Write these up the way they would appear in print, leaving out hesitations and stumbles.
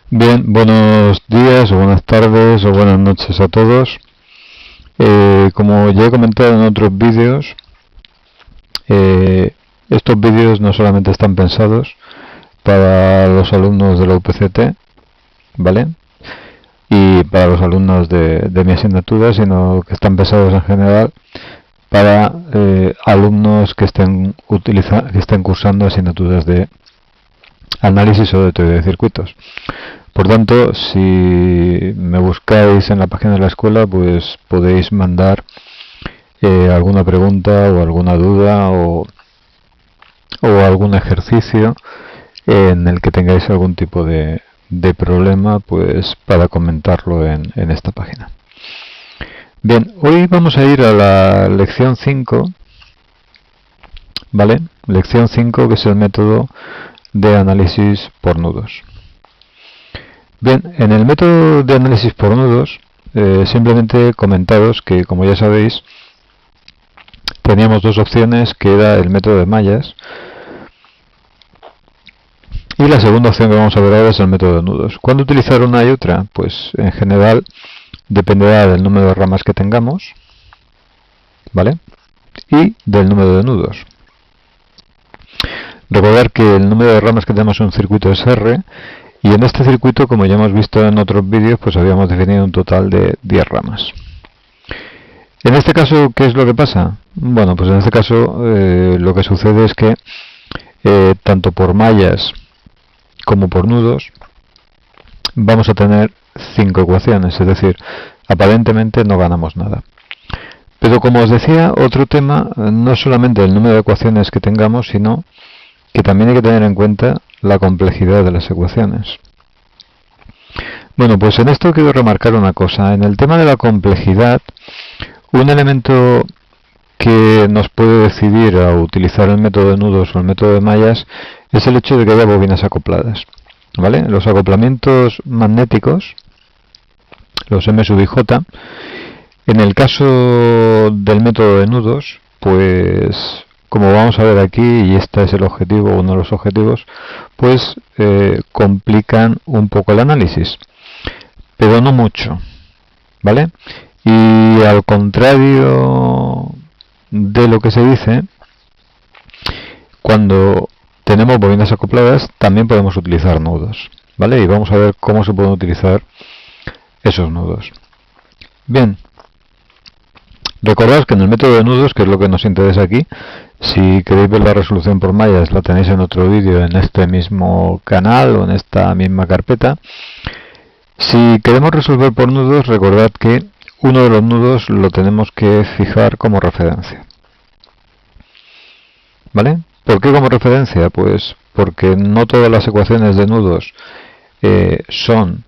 Bien, buenos días o buenas tardes o buenas noches a todos. Como ya he comentado en otros vídeos, estos vídeos no solamente están pensados para los alumnos de la UPCT, ¿vale? Y para los alumnos de mi asignatura, sino que están pensados en general para alumnos que estén cursando asignaturas de análisis o de teoría de circuitos. Por tanto, si me buscáis en la página de la escuela, pues podéis mandar alguna pregunta o alguna duda o algún ejercicio en el que tengáis algún tipo de problema, pues para comentarlo en esta página. Bien, hoy vamos a ir a la lección 5, ¿vale? Lección 5, que es el método de análisis por nudos. Bien, en el método de análisis por nudos, simplemente comentaros que, como ya sabéis, teníamos dos opciones, que era el método de mallas, y la segunda opción que vamos a ver ahora es el método de nudos. ¿Cuándo utilizar una y otra? Pues en general dependerá del número de ramas que tengamos, ¿vale? Y del número de nudos. Recordar que el número de ramas que tenemos en un circuito es R, y en este circuito, como ya hemos visto en otros vídeos, pues habíamos definido un total de 10 ramas. En este caso, ¿qué es lo que pasa? Bueno, pues en este caso lo que sucede es que tanto por mallas como por nudos vamos a tener 5 ecuaciones, es decir, aparentemente no ganamos nada. Pero como os decía, otro tema no es solamente el número de ecuaciones que tengamos, sino que también hay que tener en cuenta la complejidad de las ecuaciones. Bueno, pues en esto quiero remarcar una cosa. En el tema de la complejidad, un elemento que nos puede decidir a utilizar el método de nudos o el método de mallas es el hecho de que haya bobinas acopladas, ¿vale? Los acoplamientos magnéticos, los M sub IJ, en el caso del método de nudos, pues como vamos a ver aquí, y este es el objetivo, uno de los objetivos, pues complican un poco el análisis, pero no mucho, ¿vale? Y al contrario de lo que se dice, cuando tenemos bobinas acopladas también podemos utilizar nudos, ¿vale? Y vamos a ver cómo se pueden utilizar esos nudos. Bien, recordad que en el método de nudos, que es lo que nos interesa aquí, si queréis ver la resolución por mallas, la tenéis en otro vídeo en este mismo canal o en esta misma carpeta. Si queremos resolver por nudos, recordad que uno de los nudos lo tenemos que fijar como referencia, ¿vale? ¿Por qué como referencia? Pues porque no todas las ecuaciones de nudos son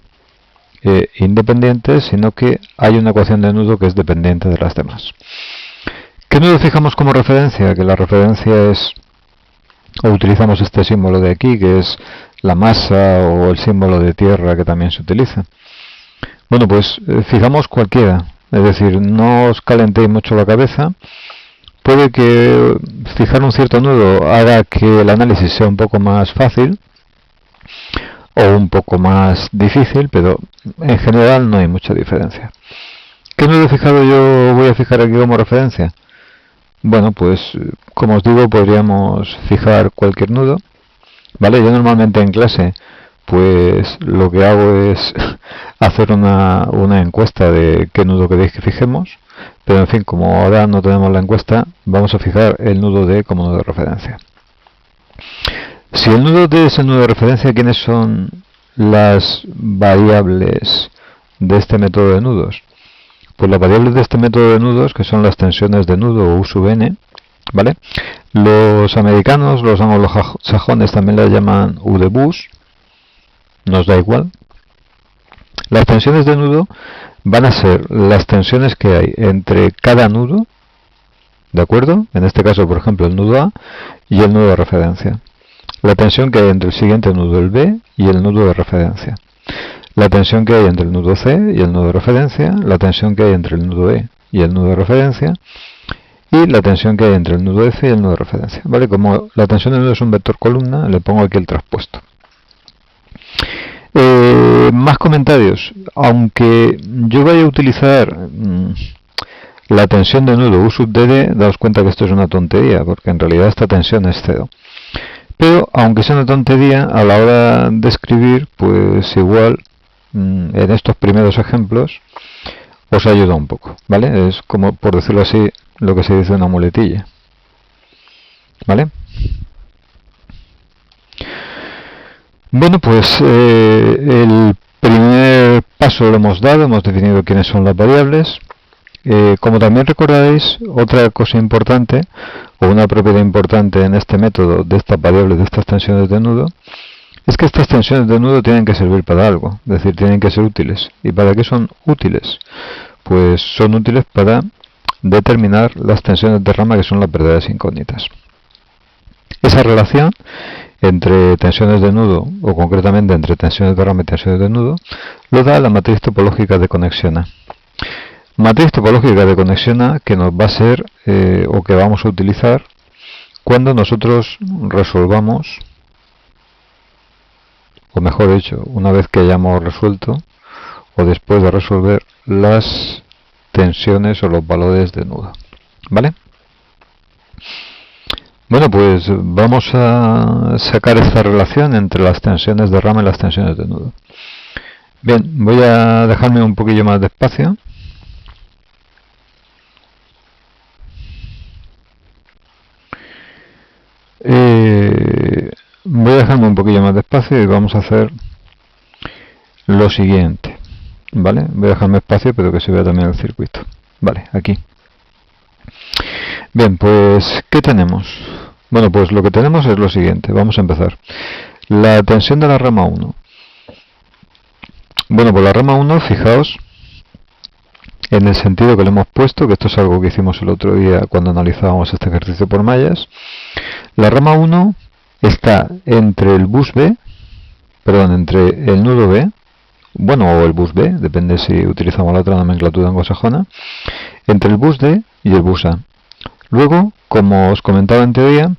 independientes, sino que hay una ecuación de nudo que es dependiente de las demás. ¿Qué nudo fijamos como referencia? Que la referencia es, o utilizamos este símbolo de aquí, que es la masa, o el símbolo de tierra que también se utiliza. Bueno, pues fijamos cualquiera, es decir, no os calentéis mucho la cabeza. Puede que fijar un cierto nudo haga que el análisis sea un poco más fácil o un poco más difícil, pero en general no hay mucha diferencia. ¿Qué nudo he fijado yo voy a fijar aquí como referencia? Bueno, pues como os digo, podríamos fijar cualquier nudo, ¿vale? Yo normalmente en clase, pues lo que hago es hacer una encuesta de qué nudo queréis que fijemos, pero en fin, como ahora no tenemos la encuesta, vamos a fijar el nudo D como nudo de referencia. Si el nudo D es el nudo de referencia, ¿quiénes son las variables de este método de nudos? Pues las variables de este método de nudos, que son las tensiones de nudo o U sub n, ¿vale? Los americanos, los anglosajones también las llaman U de bus, nos da igual. Las tensiones de nudo van a ser las tensiones que hay entre cada nudo, ¿de acuerdo? En este caso, por ejemplo, el nudo A y el nudo de referencia. La tensión que hay entre el siguiente nudo, el B, y el nudo de referencia. La tensión que hay entre el nudo C y el nudo de referencia, la tensión que hay entre el nudo E y el nudo de referencia, y la tensión que hay entre el nudo F y el nudo de referencia. ¿Vale? Como la tensión del nudo es un vector columna, le pongo aquí el traspuesto. Más comentarios. Aunque yo vaya a utilizar la tensión de nudo U sub dd, daos cuenta que esto es una tontería, porque en realidad esta tensión es 0. Pero, aunque sea una tontería, a la hora de escribir, pues igual, en estos primeros ejemplos, os ayuda un poco, ¿vale? Es como, por decirlo así, lo que se dice una muletilla, ¿vale? Bueno, pues el primer paso lo hemos dado, hemos definido quiénes son las variables. Como también recordaréis, otra cosa importante, o una propiedad importante en este método de estas variables, de estas tensiones de nudo, es que estas tensiones de nudo tienen que servir para algo, es decir, tienen que ser útiles. ¿Y para qué son útiles? Pues son útiles para determinar las tensiones de rama, que son las verdaderas incógnitas. Esa relación entre tensiones de nudo, o concretamente entre tensiones de rama y tensiones de nudo, lo da la matriz topológica de conexión A. Matriz topológica de conexión A que nos va a ser, o que vamos a utilizar, cuando nosotros resolvamos, o mejor dicho, una vez que hayamos resuelto, o después de resolver, las tensiones o los valores de nudo. ¿Vale? Bueno, pues vamos a sacar esta relación entre las tensiones de rama y las tensiones de nudo. Bien, voy a dejarme un poquillo más de espacio. Voy a dejarme un poquillo más de espacio y vamos a hacer lo siguiente. ¿Vale? Voy a dejarme espacio, pero que se vea también el circuito. Vale, aquí. Bien, pues, ¿qué tenemos? Bueno, pues lo que tenemos es lo siguiente. Vamos a empezar. La tensión de la rama 1. Bueno, pues la rama 1, fijaos en el sentido que le hemos puesto, que esto es algo que hicimos el otro día cuando analizábamos este ejercicio por mallas. La rama 1 está entre el bus B, perdón, entre el nudo B, bueno, o el bus B, depende si utilizamos la otra nomenclatura anglosajona, entre el bus D y el bus A. Luego, como os comentaba en teoría,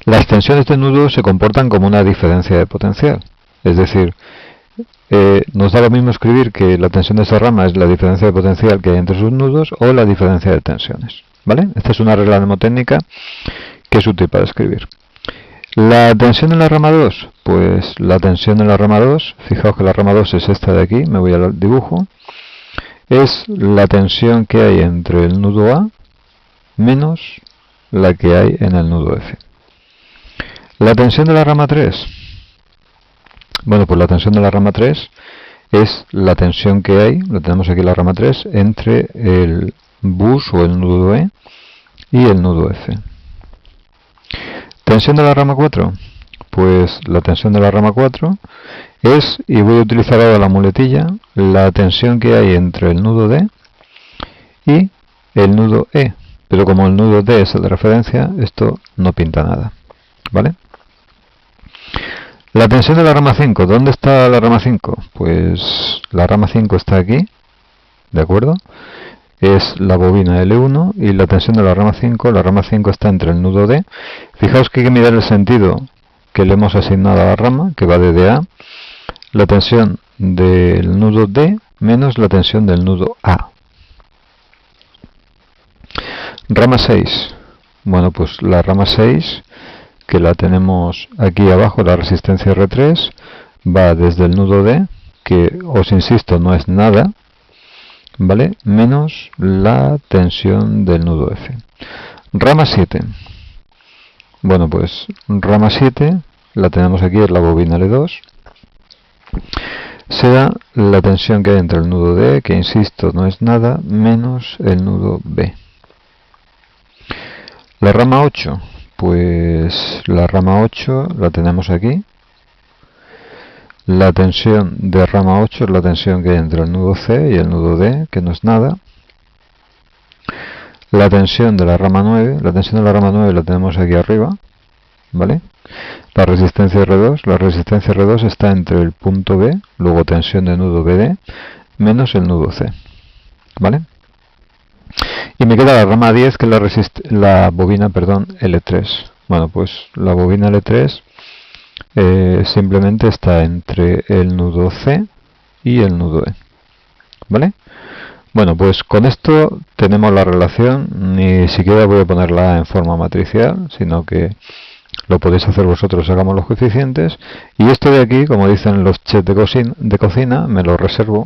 las tensiones de nudo se comportan como una diferencia de potencial. Es decir, nos da lo mismo escribir que la tensión de esa rama es la diferencia de potencial que hay entre sus nudos o la diferencia de tensiones. ¿Vale? Esta es una regla mnemotécnica que es útil para escribir. La tensión en la rama 2, pues la tensión en la rama 2, fijaos que la rama 2 es esta de aquí, me voy al dibujo, es la tensión que hay entre el nudo A menos la que hay en el nudo F. La tensión de la rama 3, bueno, pues la tensión de la rama 3 es la tensión que hay, lo tenemos aquí la rama 3, entre el bus o el nudo E y el nudo F. Tensión de la rama 4, pues la tensión de la rama 4 es, y voy a utilizar ahora la muletilla, la tensión que hay entre el nudo D y el nudo E. Pero como el nudo D es el de referencia, esto no pinta nada. ¿Vale? La tensión de la rama 5, ¿dónde está la rama 5? Pues la rama 5 está aquí, ¿de acuerdo? Es la bobina L1 y la tensión de la rama 5 está entre el nudo D. Fijaos que hay que mirar el sentido que le hemos asignado a la rama, que va de D a la tensión del nudo D menos la tensión del nudo A. Rama 6. Bueno, pues la rama 6, que la tenemos aquí abajo, la resistencia R3, va desde el nudo D, que os insisto no es nada, ¿vale? Menos la tensión del nudo F. Rama 7. Bueno, pues rama 7 la tenemos aquí, es la bobina L2. Será la tensión que hay entre el nudo D, que insisto no es nada, menos el nudo B. La rama 8, pues la rama 8 la tenemos aquí. La tensión de rama 8 es la tensión que hay entre el nudo C y el nudo D, que no es nada. La tensión de la rama 9, la tenemos aquí arriba, ¿vale? La resistencia R2 está entre el punto B, luego tensión de nudo BD, menos el nudo C, ¿vale? Y me queda la rama 10, que es la bobina, L3. Bueno, pues la bobina L3 simplemente está entre el nudo C y el nudo E, ¿vale? Bueno, pues con esto tenemos la relación. Ni siquiera voy a ponerla en forma matricial, sino que lo podéis hacer vosotros, sacamos los coeficientes, y esto de aquí, como dicen los chefs de cocina, me lo reservo,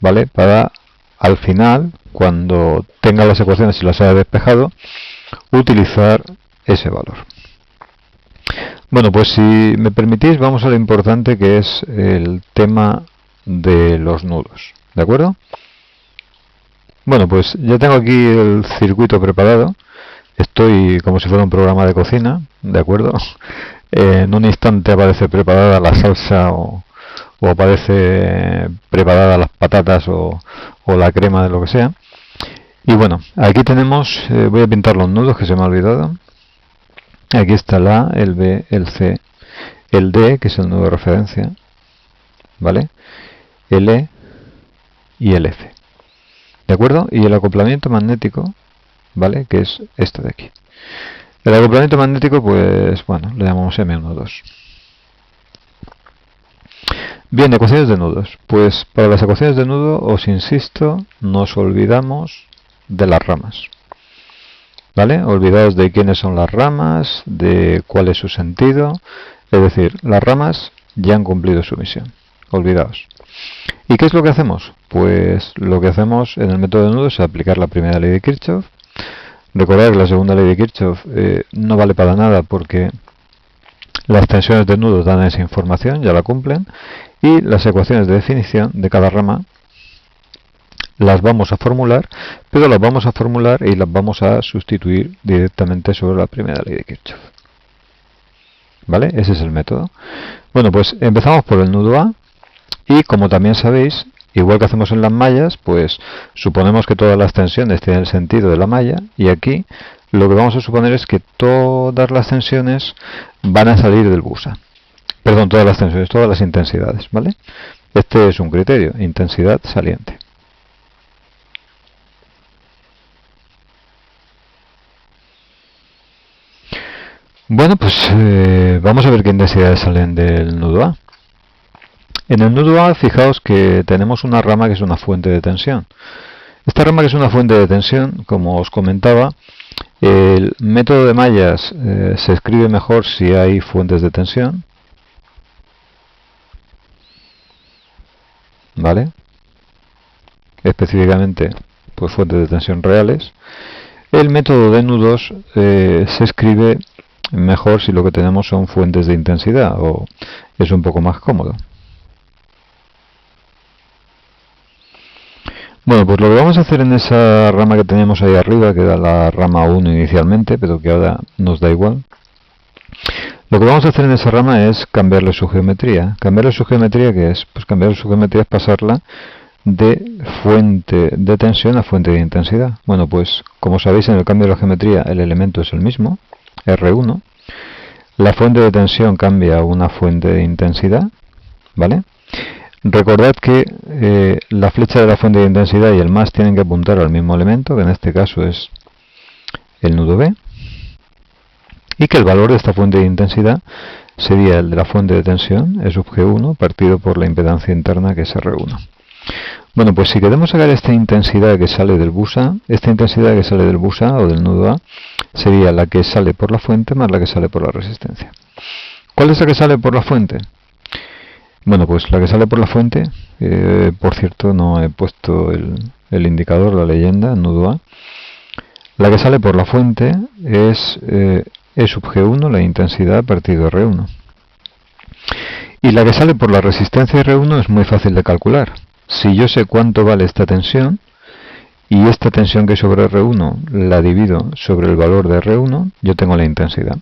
¿vale? Para al final, cuando tenga las ecuaciones y las haya despejado, utilizar ese valor. Bueno, pues si me permitís, vamos a lo importante, que es el tema de los nudos, ¿de acuerdo? Bueno, pues ya tengo aquí el circuito preparado. Estoy como si fuera un programa de cocina, ¿de acuerdo? En un instante aparece preparada la salsa o aparece preparada las patatas o la crema de lo que sea. Y bueno, aquí tenemos, voy a pintar los nudos que se me ha olvidado. Aquí está el A, el B, el C, el D, que es el nudo de referencia, ¿vale? El E y el F, ¿de acuerdo? Y el acoplamiento magnético, ¿vale? Que es esto de aquí. El acoplamiento magnético, pues bueno, le llamamos M12. Bien, ecuaciones de nudos. Pues para las ecuaciones de nudo, os insisto, nos olvidamos de las ramas, ¿vale? Olvidaos de quiénes son las ramas, de cuál es su sentido. Es decir, las ramas ya han cumplido su misión. Olvidaos. ¿Y qué es lo que hacemos? Pues lo que hacemos en el método de nudos es aplicar la primera ley de Kirchhoff. Recordad que la segunda ley de Kirchhoff no vale para nada, porque las tensiones de nudos dan esa información, ya la cumplen, y las ecuaciones de definición de cada rama las vamos a formular, pero las vamos a formular y las vamos a sustituir directamente sobre la primera ley de Kirchhoff, ¿vale? Ese es el método. Bueno, pues empezamos por el nudo A, y como también sabéis, igual que hacemos en las mallas, pues suponemos que todas las tensiones tienen el sentido de la malla, y aquí lo que vamos a suponer es que todas las tensiones van a salir del busa. Perdón, todas las tensiones, todas las intensidades, ¿vale? Este es un criterio, intensidad saliente. Bueno, pues vamos a ver qué intensidades salen del nudo A. En el nudo A, fijaos que tenemos una rama que es una fuente de tensión. Esta rama que es una fuente de tensión, como os comentaba, el método de mallas se escribe mejor si hay fuentes de tensión, ¿vale? Específicamente, pues fuentes de tensión reales. El método de nudos se escribe mejor si lo que tenemos son fuentes de intensidad, o es un poco más cómodo. Bueno, pues lo que vamos a hacer en esa rama que teníamos ahí arriba, que era la rama 1 inicialmente, pero que ahora nos da igual, lo que vamos a hacer en esa rama es cambiarle su geometría. ¿Cambiarle su geometría qué es? Pues cambiarle su geometría es pasarla de fuente de tensión a fuente de intensidad. Bueno, pues como sabéis, en el cambio de la geometría el elemento es el mismo, R1. La fuente de tensión cambia a una fuente de intensidad, ¿vale? Recordad que la flecha de la fuente de intensidad y el más tienen que apuntar al mismo elemento, que en este caso es el nudo B, y que el valor de esta fuente de intensidad sería el de la fuente de tensión, E sub G1, partido por la impedancia interna, que es R1. Bueno, pues si queremos sacar esta intensidad que sale del busa, esta intensidad que sale del busa o del nudo A sería la que sale por la fuente más la que sale por la resistencia. ¿Cuál es la que sale por la fuente? Bueno, pues la que sale por la fuente, por cierto no he puesto el indicador, la leyenda, nudo A. La que sale por la fuente es E sub G1, la intensidad partido R1. Y la que sale por la resistencia R1 es muy fácil de calcular. Si yo sé cuánto vale esta tensión, y esta tensión que hay sobre R1 la divido sobre el valor de R1, yo tengo la intensidad.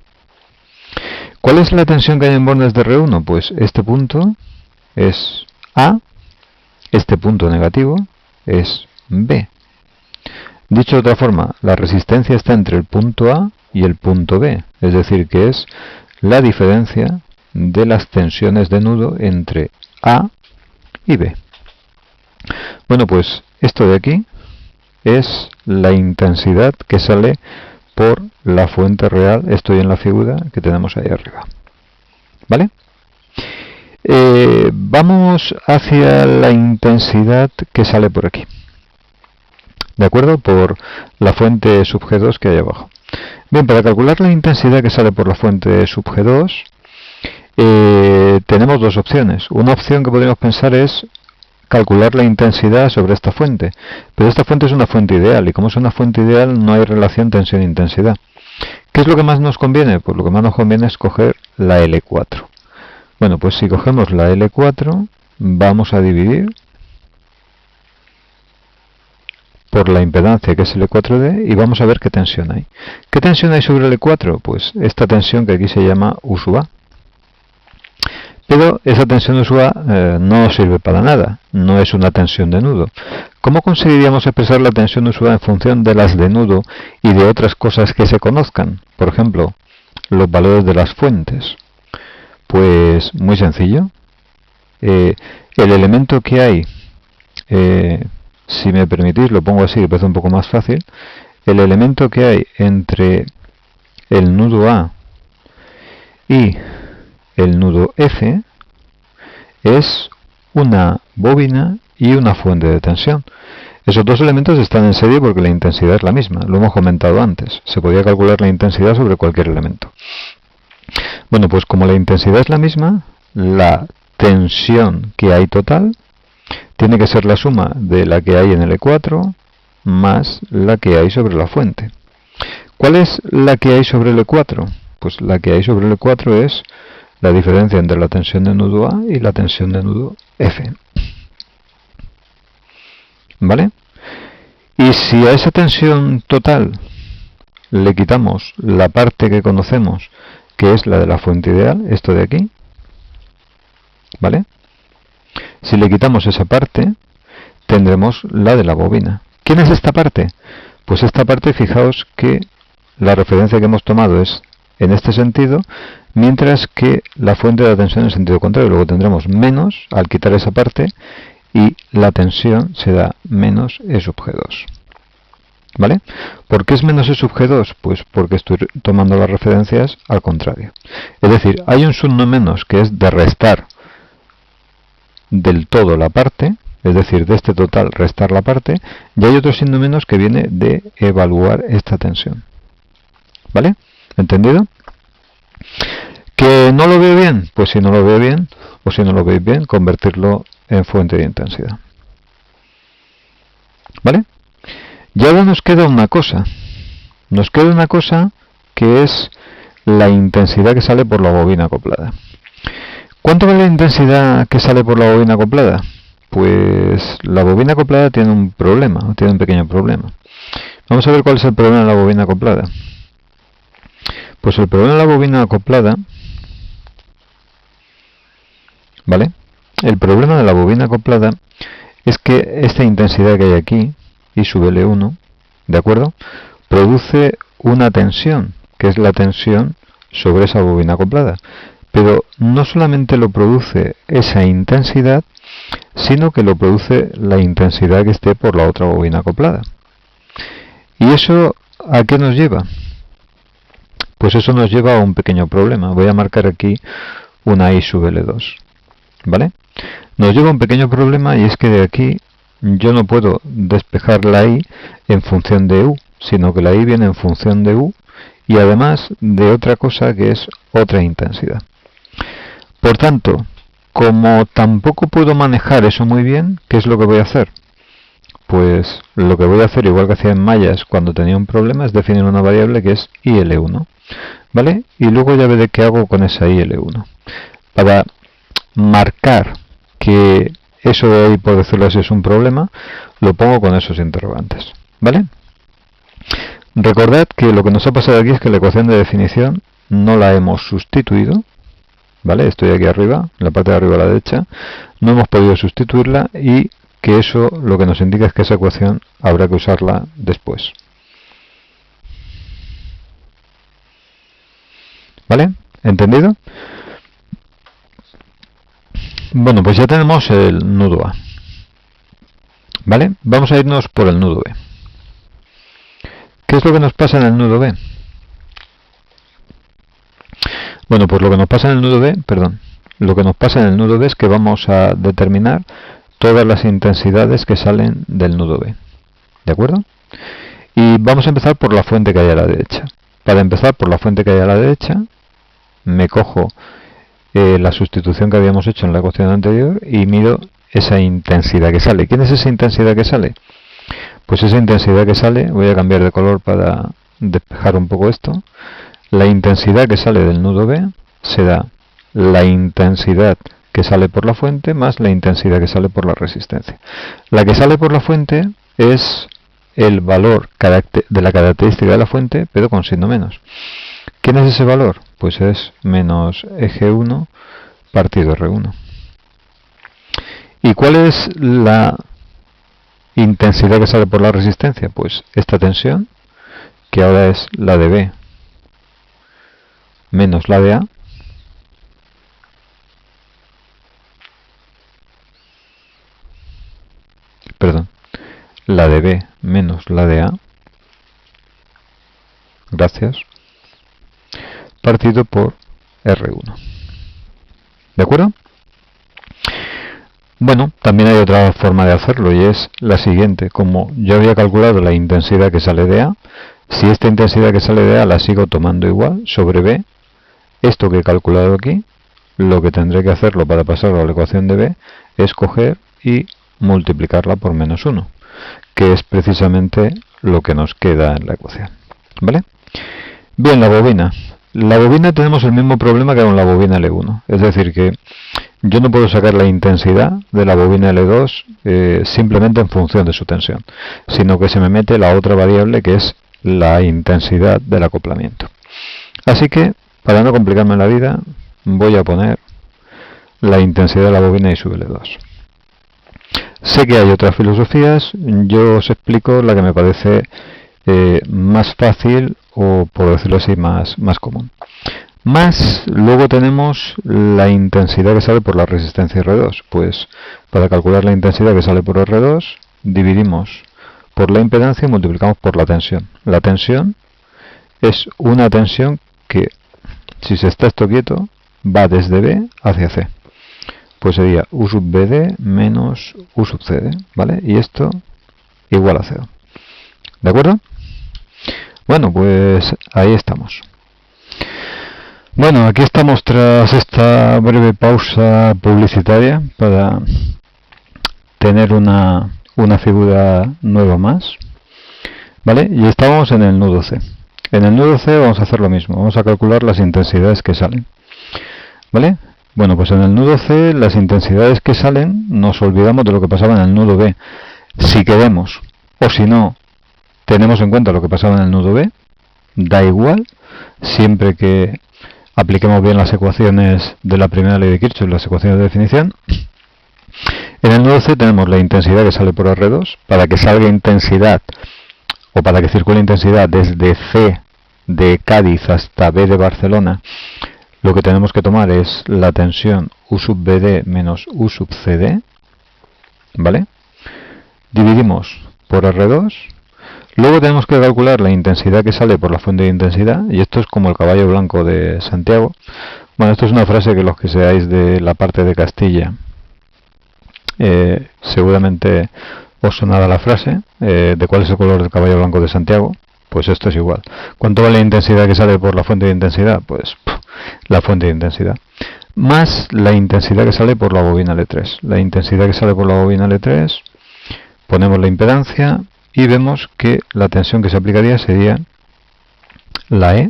¿Cuál es la tensión que hay en bornes de R1? Pues este punto es A, este punto negativo es B. Dicho de otra forma, la resistencia está entre el punto A y el punto B, es decir, que es la diferencia de las tensiones de nudo entre A y B. Bueno, pues esto de aquí es la intensidad que sale por la fuente real. Estoy en la figura que tenemos ahí arriba, ¿vale? Vamos hacia la intensidad que sale por aquí, ¿de acuerdo? Por la fuente sub G2 que hay abajo. Bien, para calcular la intensidad que sale por la fuente sub G2, tenemos dos opciones. Una opción que podríamos pensar es calcular la intensidad sobre esta fuente, pero esta fuente es una fuente ideal, y como es una fuente ideal no hay relación tensión-intensidad. ¿Qué es lo que más nos conviene? Pues lo que más nos conviene es coger la L4. Bueno, pues si cogemos la L4, vamos a dividir por la impedancia, que es L4D, y vamos a ver qué tensión hay. ¿Qué tensión hay sobre L4? Pues esta tensión que aquí se llama U sub A. Pero esa tensión U sub A no sirve para nada, no es una tensión de nudo. ¿Cómo conseguiríamos expresar la tensión U sub A en función de las de nudo y de otras cosas que se conozcan? Por ejemplo, los valores de las fuentes. Pues muy sencillo. El elemento que hay, si me permitís, lo pongo así, que parece un poco más fácil. El elemento que hay entre el nudo A y el nudo F es una bobina y una fuente de tensión. Esos dos elementos están en serie porque la intensidad es la misma, lo hemos comentado antes. Se podía calcular la intensidad sobre cualquier elemento. Bueno, pues como la intensidad es la misma, la tensión que hay total tiene que ser la suma de la que hay en L4 más la que hay sobre la fuente. ¿Cuál es la que hay sobre L4? Pues la que hay sobre L4 es la diferencia entre la tensión de nudo A y la tensión de nudo F. ¿Vale? Y si a esa tensión total le quitamos la parte que conocemos, que es la de la fuente ideal, esto de aquí, ¿vale? Si le quitamos esa parte, tendremos la de la bobina. ¿Quién es esta parte? Pues esta parte, fijaos que la referencia que hemos tomado es en este sentido, mientras que la fuente de la tensión en el sentido contrario. Luego tendremos menos al quitar esa parte y la tensión será menos E sub G2. ¿Vale? ¿Por qué es menos E sub G2? Pues porque estoy tomando las referencias al contrario. Es decir, hay un signo menos que es de restar del todo la parte, es decir, de este total restar la parte, y hay otro signo menos que viene de evaluar esta tensión. ¿Vale? ¿Entendido? ¿Que no lo veo bien? Pues si no lo veo bien, o si no lo veis bien, convertirlo en fuente de intensidad. ¿Vale? Y ahora nos queda una cosa. Nos queda una cosa que es la intensidad que sale por la bobina acoplada. ¿Cuánto vale la intensidad que sale por la bobina acoplada? Pues la bobina acoplada tiene un problema, tiene un pequeño problema. Vamos a ver cuál es el problema de la bobina acoplada. Pues el problema de la bobina acoplada, ¿vale? El problema de la bobina acoplada es que esta intensidad que hay aquí, I sub L1, ¿de acuerdo? Produce una tensión, que es la tensión sobre esa bobina acoplada. Pero no solamente lo produce esa intensidad, sino que lo produce la intensidad que esté por la otra bobina acoplada. ¿Y eso a qué nos lleva? Pues eso nos lleva a un pequeño problema. Voy a marcar aquí una I sub L2. ¿Vale? Nos lleva a un pequeño problema, y es que de aquí yo no puedo despejar la I en función de U, sino que la I viene en función de U y además de otra cosa que es otra intensidad. Por tanto, como tampoco puedo manejar eso muy bien, ¿qué es lo que voy a hacer? Pues lo que voy a hacer, igual que hacía en mallas cuando tenía un problema, es definir una variable que es IL1. ¿Vale? Y luego ya veré qué hago con esa IL1. Para marcar que eso de ahí, por decirlo así, es un problema, lo pongo con esos interrogantes. ¿Vale? Recordad que lo que nos ha pasado aquí es que la ecuación de definición no la hemos sustituido. ¿Vale? Estoy aquí arriba, en la parte de arriba a la derecha. No hemos podido sustituirla y que eso lo que nos indica es que esa ecuación habrá que usarla después. ¿Vale? ¿Entendido? Bueno, pues ya tenemos el nudo A. ¿Vale? Vamos a irnos por el nudo B. ¿Qué es lo que nos pasa en el nudo B? Bueno, pues lo que nos pasa en el nudo B, perdón, lo que nos pasa en el nudo B es que vamos a determinar todas las intensidades que salen del nudo B. ¿De acuerdo? Y vamos a empezar por la fuente que hay a la derecha. Para empezar por la fuente que hay a la derecha, me cojo la sustitución que habíamos hecho en la ecuación anterior y mido esa intensidad que sale. ¿Quién es esa intensidad que sale? Pues esa intensidad que sale, voy a cambiar de color para despejar un poco esto. La intensidad que sale del nudo B será la intensidad que sale por la fuente más la intensidad que sale por la resistencia. La que sale por la fuente es el valor de la característica de la fuente, pero con signo menos. ¿Quién es ese valor? Pues es menos eje 1 partido R1. ¿Y cuál es la intensidad que sale por la resistencia? Pues esta tensión, que ahora es la de B menos la de A, perdón, la de B menos la de A, gracias, partido por R1. ¿De acuerdo? Bueno, también hay otra forma de hacerlo y es la siguiente. Como yo había calculado la intensidad que sale de A, si esta intensidad que sale de A la sigo tomando igual sobre B, esto que he calculado aquí, lo que tendré que hacerlo para pasarlo a la ecuación de B es coger y multiplicarla por menos 1, que es precisamente lo que nos queda en la ecuación. ¿Vale? Bien, la bobina. La bobina tenemos el mismo problema que con la bobina L1, es decir que yo no puedo sacar la intensidad de la bobina L2 simplemente en función de su tensión, sino que se me mete la otra variable que es la intensidad del acoplamiento. Así que, para no complicarme la vida, voy a poner la intensidad de la bobina I sub L2. Sé que hay otras filosofías, yo os explico la que me parece más fácil o, por decirlo así, más común. Más, luego tenemos la intensidad que sale por la resistencia R2. Pues para calcular la intensidad que sale por R2, dividimos por la impedancia y multiplicamos por la tensión. La tensión es una tensión que, si se está esto quieto, va desde B hacia C. Pues sería U sub BD menos U sub CD, ¿vale? Y esto igual a 0. ¿De acuerdo? Bueno, pues ahí estamos. Bueno, aquí estamos tras esta breve pausa publicitaria para tener una figura nueva más, ¿vale? Y estábamos en el nudo C. En el nudo C vamos a hacer lo mismo, vamos a calcular las intensidades que salen, ¿vale? Bueno, pues en el nudo C las intensidades que salen nos olvidamos de lo que pasaba en el nudo B. Si queremos, o si no, tenemos en cuenta lo que pasaba en el nudo B, da igual, siempre que apliquemos bien las ecuaciones de la primera ley de Kirchhoff, las ecuaciones de definición. En el nudo C tenemos la intensidad que sale por R2, para que salga intensidad, o para que circule intensidad desde C de Cádiz hasta B de Barcelona, lo que tenemos que tomar es la tensión U sub BD menos U sub CD, ¿vale? Dividimos por R2, luego tenemos que calcular la intensidad que sale por la fuente de intensidad, y esto es como el caballo blanco de Santiago. Bueno, esto es una frase que los que seáis de la parte de Castilla, seguramente os sonará la frase de cuál es el color del caballo blanco de Santiago. Pues esto es igual. ¿Cuánto vale la intensidad que sale por la fuente de intensidad? Pues la fuente de intensidad. Más la intensidad que sale por la bobina L3. La intensidad que sale por la bobina L3, ponemos la impedancia y vemos que la tensión que se aplicaría sería la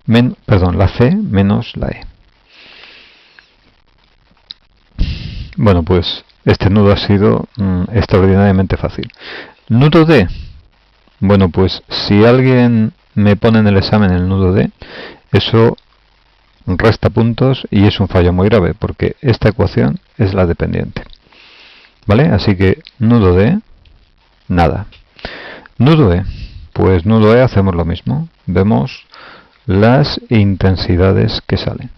la C menos la E. Bueno, pues este nudo ha sido extraordinariamente fácil. Nudo D. Bueno, pues si alguien me pone en el examen el nudo D, eso resta puntos y es un fallo muy grave, porque esta ecuación es la dependiente. ¿Vale? Así que nudo D, nada. Nudo E, pues nudo E hacemos lo mismo. Vemos las intensidades que salen.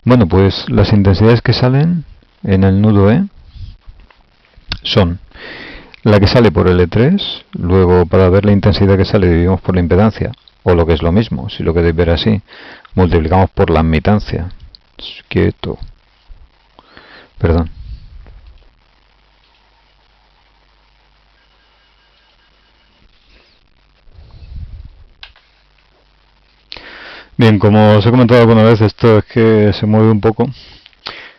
Bueno, pues las intensidades que salen en el nudo E son la que sale por L3, luego para ver la intensidad que sale dividimos por la impedancia, O lo que es lo mismo, si lo queréis ver así, multiplicamos por la admitancia. Quieto. Perdón. Bien, como os he comentado alguna vez, esto es que se mueve un poco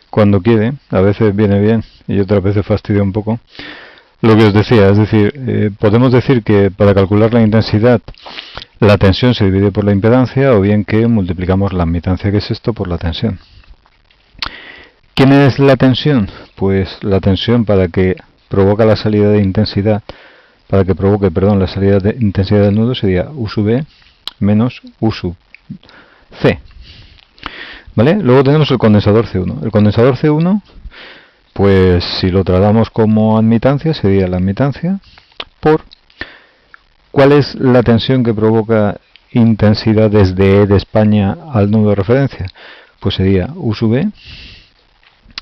cuando quiere, a veces viene bien y otras veces fastidia un poco. Lo que os decía, es decir, podemos decir que para calcular la intensidad la tensión se divide por la impedancia, o bien que multiplicamos la admitancia, que es esto, por la tensión. ¿Quién es la tensión? Pues la tensión para que provoca la salida de intensidad, para que provoque, perdón, la salida de intensidad del nudo sería U sub E menos U sub C. ¿Vale? Luego tenemos el condensador C1. El condensador C1, pues si lo tratamos como admitancia, sería la admitancia por ¿cuál es la tensión que provoca intensidad desde E de España al nudo de referencia? Pues sería U sub E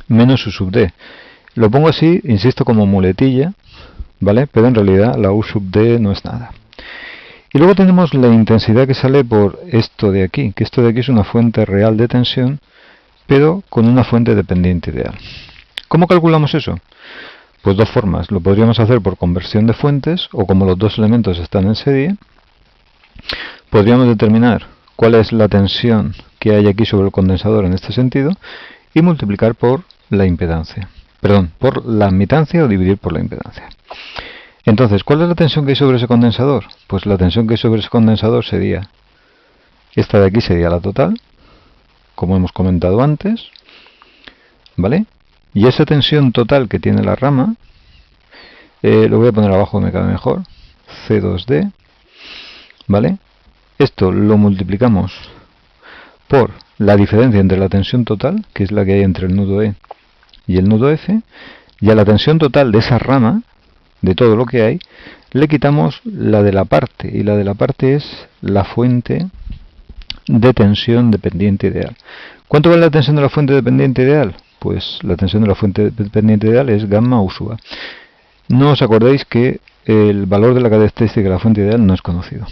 menos U sub D. Lo pongo así, insisto, como muletilla, ¿vale? Pero en realidad la U sub D no es nada. Y luego tenemos la intensidad que sale por esto de aquí, que esto de aquí es una fuente real de tensión, pero con una fuente dependiente ideal. ¿Cómo calculamos eso? Pues dos formas. Lo podríamos hacer por conversión de fuentes, o como los dos elementos están en serie, podríamos determinar cuál es la tensión que hay aquí sobre el condensador en este sentido, y multiplicar por la impedancia. Perdón, por la admitancia o dividir por la impedancia. Entonces, ¿cuál es la tensión que hay sobre ese condensador? Pues la tensión que hay sobre ese condensador sería, esta de aquí sería la total, como hemos comentado antes, ¿vale? Y esa tensión total que tiene la rama, lo voy a poner abajo, me cabe mejor, C2D, ¿vale? Esto lo multiplicamos por la diferencia entre la tensión total, que es la que hay entre el nudo E y el nudo F, y a la tensión total de esa rama, de todo lo que hay, le quitamos la de la parte, y la de la parte es la fuente de tensión dependiente ideal. ¿Cuánto vale la tensión de la fuente dependiente ideal? Pues la tensión de la fuente dependiente ideal es gamma U sub A. No os acordéis que el valor de la característica de la fuente ideal no es conocido.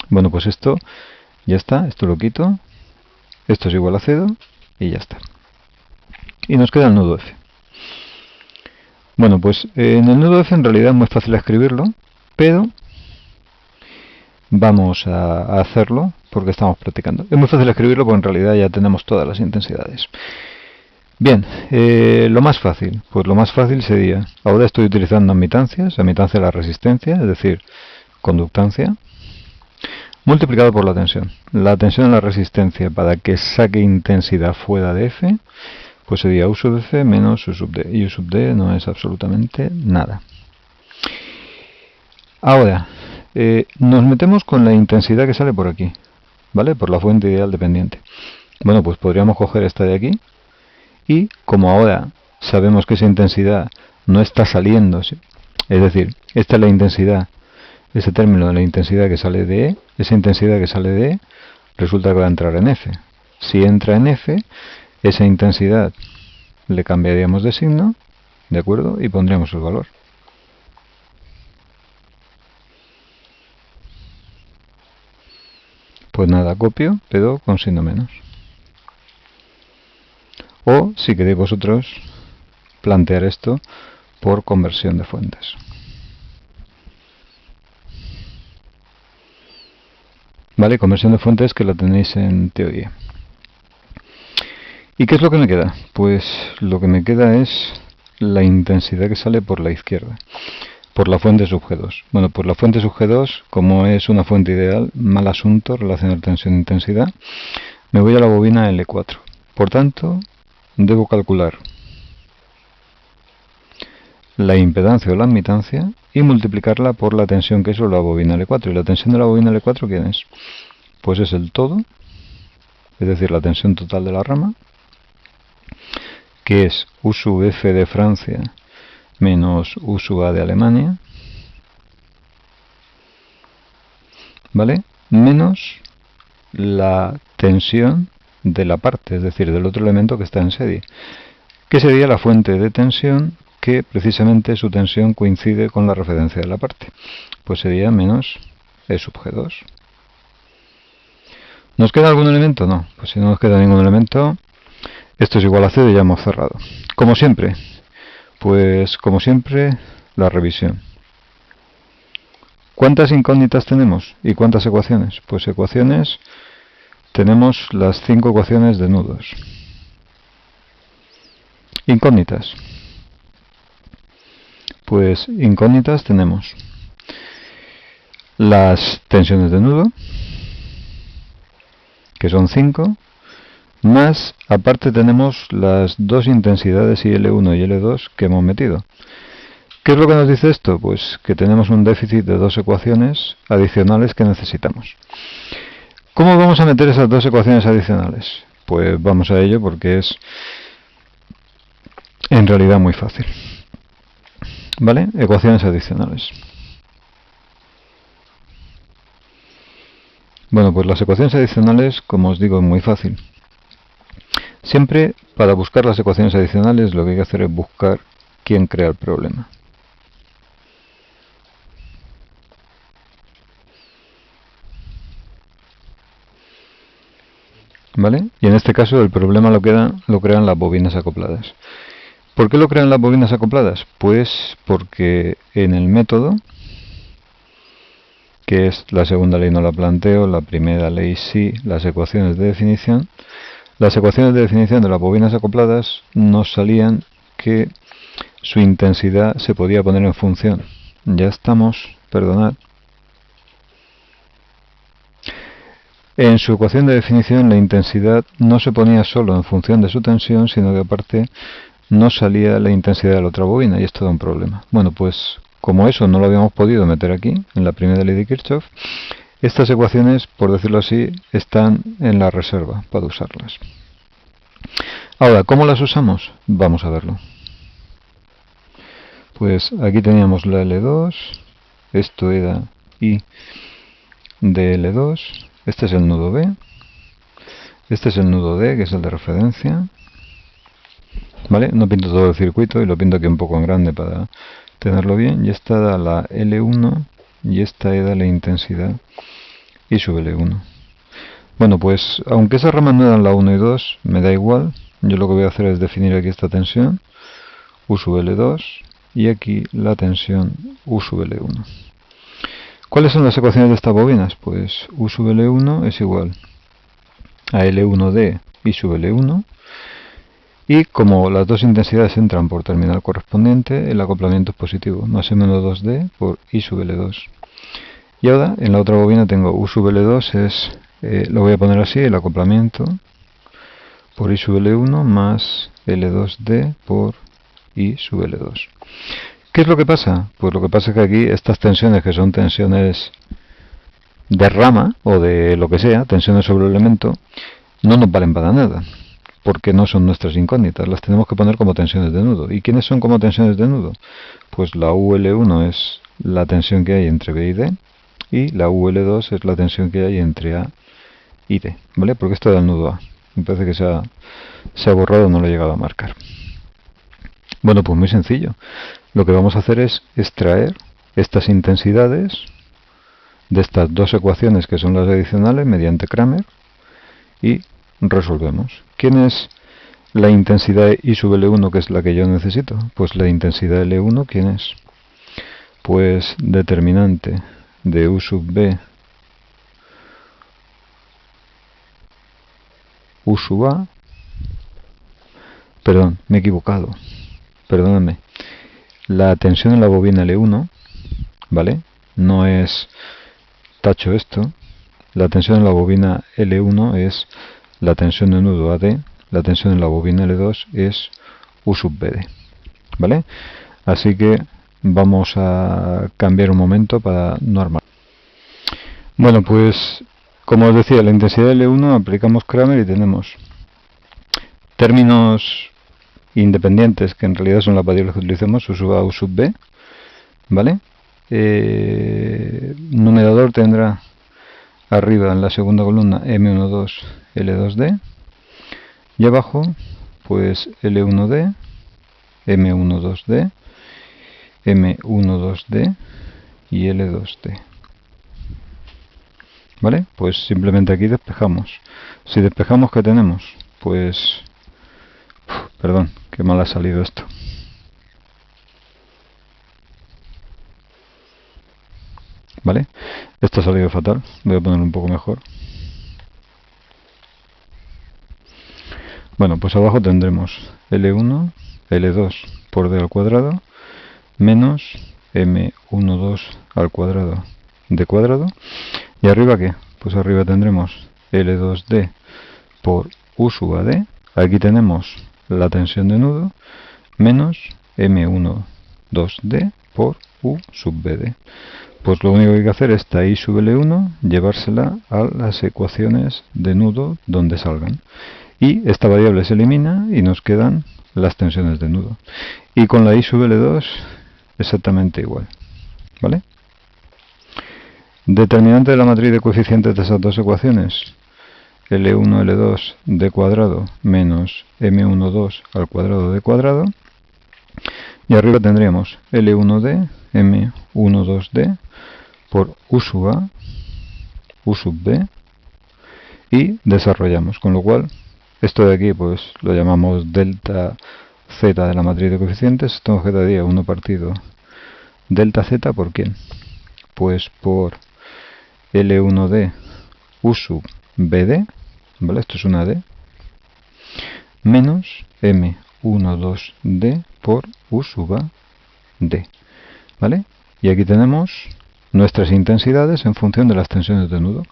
Bueno, pues esto ya está, esto lo quito, esto es igual a 0 y ya está. Y nos queda el nudo F. Bueno, pues en el nudo F en realidad es muy fácil escribirlo, pero vamos a hacerlo porque estamos practicando. Es muy fácil escribirlo porque en realidad ya tenemos todas las intensidades. Bien, lo más fácil, pues lo más fácil sería, ahora estoy utilizando admitancias, admitancia de la resistencia, es decir, conductancia, multiplicado por la tensión. La tensión en la resistencia para que saque intensidad fuera de F, pues sería U sub F menos U sub D. Y U sub D no es absolutamente nada. Ahora, nos metemos con la intensidad que sale por aquí, ¿vale? Por la fuente ideal dependiente. Bueno, pues podríamos coger esta de aquí, y como ahora sabemos que esa intensidad no está saliendo, es decir, esta es la intensidad, ese término de la intensidad que sale de E, esa intensidad que sale de E resulta que va a entrar en F. Si entra en F, esa intensidad le cambiaríamos de signo, ¿de acuerdo? Y pondríamos el valor. Pues nada, copio, pero con signo menos. O, si queréis vosotros, plantear esto por conversión de fuentes. Vale, conversión de fuentes que la tenéis en teoría. ¿Y qué es lo que me queda? Pues lo que me queda es la intensidad que sale por la izquierda, por la fuente sub G2. Bueno, por la fuente sub G2, como es una fuente ideal, mal asunto, relacionar tensión e intensidad, me voy a la bobina L4. Por tanto, debo calcular la impedancia o la admitancia y multiplicarla por la tensión que es la bobina L4. ¿Y la tensión de la bobina L4 quién es? Pues es el todo, es decir, la tensión total de la rama, que es U sub F de Francia menos U sub A de Alemania, ¿vale? Menos la tensión de la parte, es decir, del otro elemento que está en serie, que sería la fuente de tensión que precisamente su tensión coincide con la referencia de la parte. Pues sería menos E sub G2. ¿Nos queda algún elemento? No. Pues si no nos queda ningún elemento, esto es igual a 0 y ya hemos cerrado. Como siempre, la revisión. ¿Cuántas incógnitas tenemos? ¿Y cuántas ecuaciones? Pues ecuaciones, tenemos las 5 ecuaciones de nudos. Incógnitas. Pues incógnitas tenemos las tensiones de nudo, que son 5, más aparte tenemos las dos intensidades IL1 y L2 que hemos metido. ¿Qué es lo que nos dice esto? Pues que tenemos un déficit de 2 ecuaciones adicionales que necesitamos. ¿Cómo vamos a meter esas 2 ecuaciones adicionales? Pues vamos a ello porque es en realidad muy fácil. ¿Vale? Ecuaciones adicionales. Bueno, pues las ecuaciones adicionales, como os digo, es muy fácil. Siempre, para buscar las ecuaciones adicionales, lo que hay que hacer es buscar quién crea el problema. ¿Vale? Y en este caso el problema lo crean las bobinas acopladas. ¿Por qué lo crean las bobinas acopladas? Pues porque en el método, que es la segunda ley no la planteo, la primera ley sí, las ecuaciones de definición de las bobinas acopladas nos salían que su intensidad se podía poner en función. Ya estamos, perdonad. En su ecuación de definición la intensidad no se ponía solo en función de su tensión, sino que aparte no salía la intensidad de la otra bobina y esto da un problema. Bueno, pues como eso no lo habíamos podido meter aquí, en la primera ley de Kirchhoff, estas ecuaciones, por decirlo así, están en la reserva para usarlas. Ahora, ¿cómo las usamos? Vamos a verlo. Pues aquí teníamos la L2, esto era I de L2, este es el nudo B, este es el nudo D, que es el de referencia. ¿Vale? No pinto todo el circuito y lo pinto aquí un poco en grande para tenerlo bien. Y esta da la L1 y esta da la intensidad I sub L1. Bueno, pues aunque esas ramas no dan la 1 y 2, me da igual. Yo lo que voy a hacer es definir aquí esta tensión, U sub L2, y aquí la tensión U sub L1. ¿Cuáles son las ecuaciones de estas bobinas? Pues U sub L1 es igual a L1D I sub L1. Y como las dos intensidades entran por terminal correspondiente, el acoplamiento es positivo, más o menos 2D por I sub L2. Y ahora, en la otra bobina tengo U sub L2, lo voy a poner así, el acoplamiento por I sub L1 más L2D por I sub L2. ¿Qué es lo que pasa? Pues lo que pasa es que aquí estas tensiones, que son tensiones de rama, o de lo que sea, tensiones sobre el elemento, no nos valen para nada, porque no son nuestras incógnitas, las tenemos que poner como tensiones de nudo. ¿Y quiénes son como tensiones de nudo? Pues la UL1 es la tensión que hay entre B y D, y la UL2 es la tensión que hay entre A y D, ¿vale? Porque esto da el nudo A. Me parece que se ha borrado, no lo he llegado a marcar. Bueno, pues muy sencillo. Lo que vamos a hacer es extraer estas intensidades de estas dos ecuaciones que son las adicionales mediante Kramer y resolvemos. ¿Quién es la intensidad I sub L1, que es la que yo necesito? Pues la intensidad L1, ¿quién es? Pues determinante de U sub B U sub A. Perdón, me he equivocado. Perdóname. La tensión en la bobina L1, ¿vale? No es... tacho esto. La tensión en la bobina L1 es la tensión de nudo AD, la tensión en la bobina L2 es U sub BD, ¿vale? Así que vamos a cambiar un momento para no armar. Bueno, pues como os decía, la intensidad de L1 aplicamos Kramer y tenemos términos independientes, que en realidad son las variables que utilizamos, U sub A, U sub B, ¿vale? Numerador tendrá arriba en la segunda columna M12, L2D, y abajo pues L1D, M12D, M12D y L2D. ¿Vale? Pues simplemente aquí despejamos. Si despejamos, ¿qué tenemos? Pues... perdón, qué mal ha salido esto. ¿Vale? Esto ha salido fatal. Voy a ponerlo un poco mejor. Bueno, pues abajo tendremos L1, L2 por D al cuadrado, menos M12 al cuadrado D cuadrado. ¿Y arriba qué? Pues arriba tendremos L2D por U sub AD. Aquí tenemos la tensión de nudo, menos M12D por U sub BD. Pues lo único que hay que hacer es esta I sub L1, llevársela a las ecuaciones de nudo donde salgan. Y esta variable se elimina y nos quedan las tensiones de nudo. Y con la I sub L2 exactamente igual. ¿Vale? Determinante de la matriz de coeficientes de esas dos ecuaciones. L1, L2 d cuadrado menos M12 al cuadrado d cuadrado. Y arriba tendríamos L1D, M12D por U sub A, U sub B. Y desarrollamos, con lo cual esto de aquí pues lo llamamos delta z de la matriz de coeficientes. Esto nos quedaría 1 partido delta z por ¿quién? Pues por L1D U sub BD, ¿vale? Esto es una D, menos M12D por U sub A D, ¿vale? Y aquí tenemos nuestras intensidades en función de las tensiones de nudo.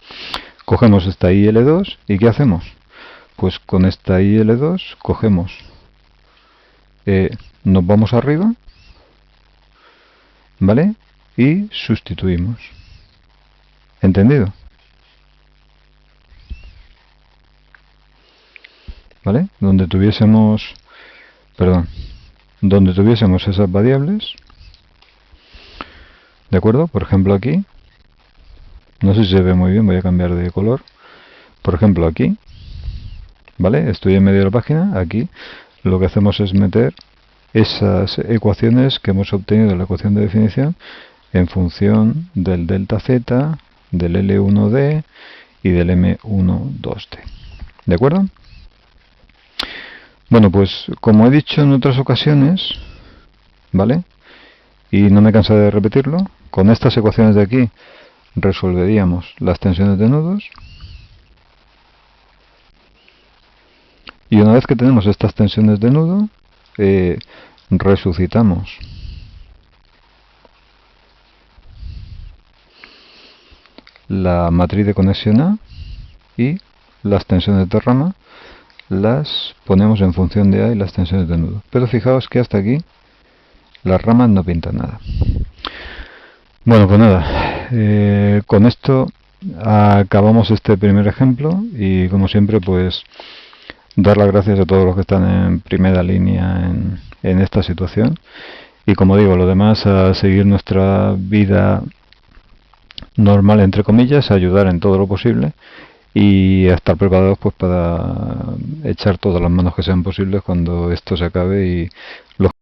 Cogemos esta IL2 y ¿qué hacemos? Pues con esta IL2 cogemos, nos vamos arriba, ¿vale? Y sustituimos. ¿Entendido? ¿Vale? Donde tuviésemos esas variables, ¿de acuerdo? Por ejemplo aquí, no sé si se ve muy bien, voy a cambiar de color. Por ejemplo aquí, ¿vale? Estoy en medio de la página, aquí lo que hacemos es meter esas ecuaciones que hemos obtenido en la ecuación de definición en función del delta z, del L1D y del M12D. ¿De acuerdo? Bueno, pues como he dicho en otras ocasiones, ¿vale? Y no me cansaré de repetirlo, con estas ecuaciones de aquí resolveríamos las tensiones de nudos. Y una vez que tenemos estas tensiones de nudo, resucitamos la matriz de conexión A y las tensiones de rama las ponemos en función de A y las tensiones de nudo. Pero fijaos que hasta aquí las ramas no pintan nada. Bueno, pues nada, con esto acabamos este primer ejemplo y como siempre pues dar las gracias a todos los que están en primera línea en esta situación y como digo, lo demás a seguir nuestra vida normal entre comillas, a ayudar en todo lo posible y a estar preparados pues para echar todas las manos que sean posibles cuando esto se acabe y los